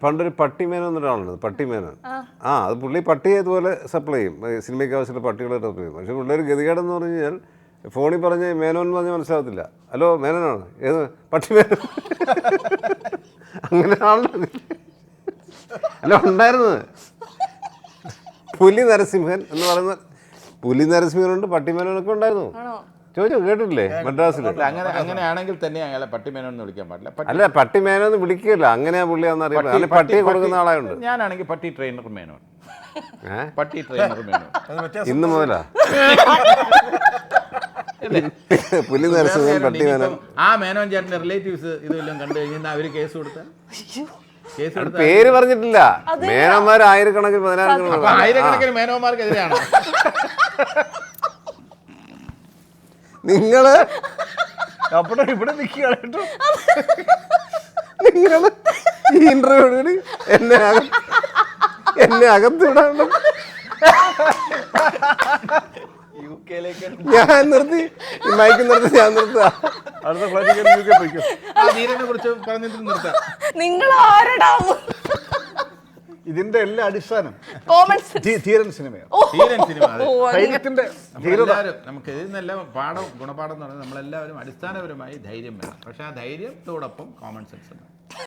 പണ്ടൊരു പട്ടിമേനോ എന്നൊരാളുണ്ട്, പട്ടിമേനോൻ. അത് പുള്ളി പട്ടിയെ ഇതുപോലെ സപ്ലൈ ചെയ്യും, സിനിമയ്ക്ക് ആവശ്യമുള്ള പട്ടികളെ സപ്ലൈ ചെയ്യും. പക്ഷേ പുള്ളിയൊരു ഗതികേടെന്ന് പറഞ്ഞു കഴിഞ്ഞാൽ ഫോണിൽ പറഞ്ഞ് മേനോൻ എന്ന് പറഞ്ഞാൽ മനസ്സിലാകത്തില്ല. ഹലോ മേനോനാണ്, ഏത് പട്ടിമേനോൻ അങ്ങനെ ആളുണ്ട്. അല്ല ഉണ്ടായിരുന്നത് പുലി നരസിംഹൻ എന്ന് പറയുന്ന പുലി നരസിംഹനുണ്ട്, പട്ടിമേനോനൊക്കെ ഉണ്ടായിരുന്നു. ചോദിച്ചോ, കേട്ടിട്ടില്ലേ മദ്രാസിൽ? അങ്ങനെയാണെങ്കിൽ തന്നെ അയാളെ പട്ടിമേനോൻ എന്ന് വിളിക്കാൻ പാടില്ല. അല്ല, പട്ടിമേനോന്ന് വിളിക്കില്ല, അങ്ങനെയാ പുള്ളിയാന്ന് അറിയില്ല. പട്ടിയെ കൊടുക്കുന്ന ആളായുണ്ട്. ഞാനാണെങ്കിൽ പട്ടി ട്രെയിനർ മേനോൻ. പട്ടി ട്രെയിനർ മേനോൻ ഇന്ന് മുതലാ പുലി നരസിംഹൻ പട്ടി മേനോൻ. ആ മേനോൻ ചേട്ടന്റെ റിലേറ്റീവ്സ് ഇതെല്ലാം കണ്ടു കഴിഞ്ഞാൽ അവര് കേസ് കൊടുത്താൽ പേര് പറഞ്ഞിട്ടില്ല. മേനോന്മാർ ആയിരക്കണക്കിന് ആയിരക്കണക്കിന് മേനോന്മാർക്കെതിരെയാണ് നിങ്ങള് ഇവിടെ നിൽക്കുകയാണ്. നിങ്ങള് ഈ ഇന്റർവ്യൂ എന്നെ അകത്ത് വിടാണ്ട് ഞാൻ നിർത്തി, മൈക്ക് നിർത്തി, ഞാൻ നിർത്തുക. അടുത്ത ഫ്ലൈറ്റ് പോയിക്കോ. ധീരനെ കുറിച്ച് പറഞ്ഞിട്ട് നിർത്താം. നിങ്ങൾ ആരടാ? ഇതിന്റെ എല്ലാ അടിസ്ഥാനം ധീരൻ സിനിമയാണ്. ധീരൻ സിനിമ നമുക്ക് ഇതിനെല്ലാം ഗുണപാഠം എന്ന് പറഞ്ഞാൽ നമ്മളെല്ലാവരും അടിസ്ഥാനപരമായി ധൈര്യം വേണം. പക്ഷെ ആ ധൈര്യത്തോടൊപ്പം കോമൺ സെൻസ് ഉണ്ട്.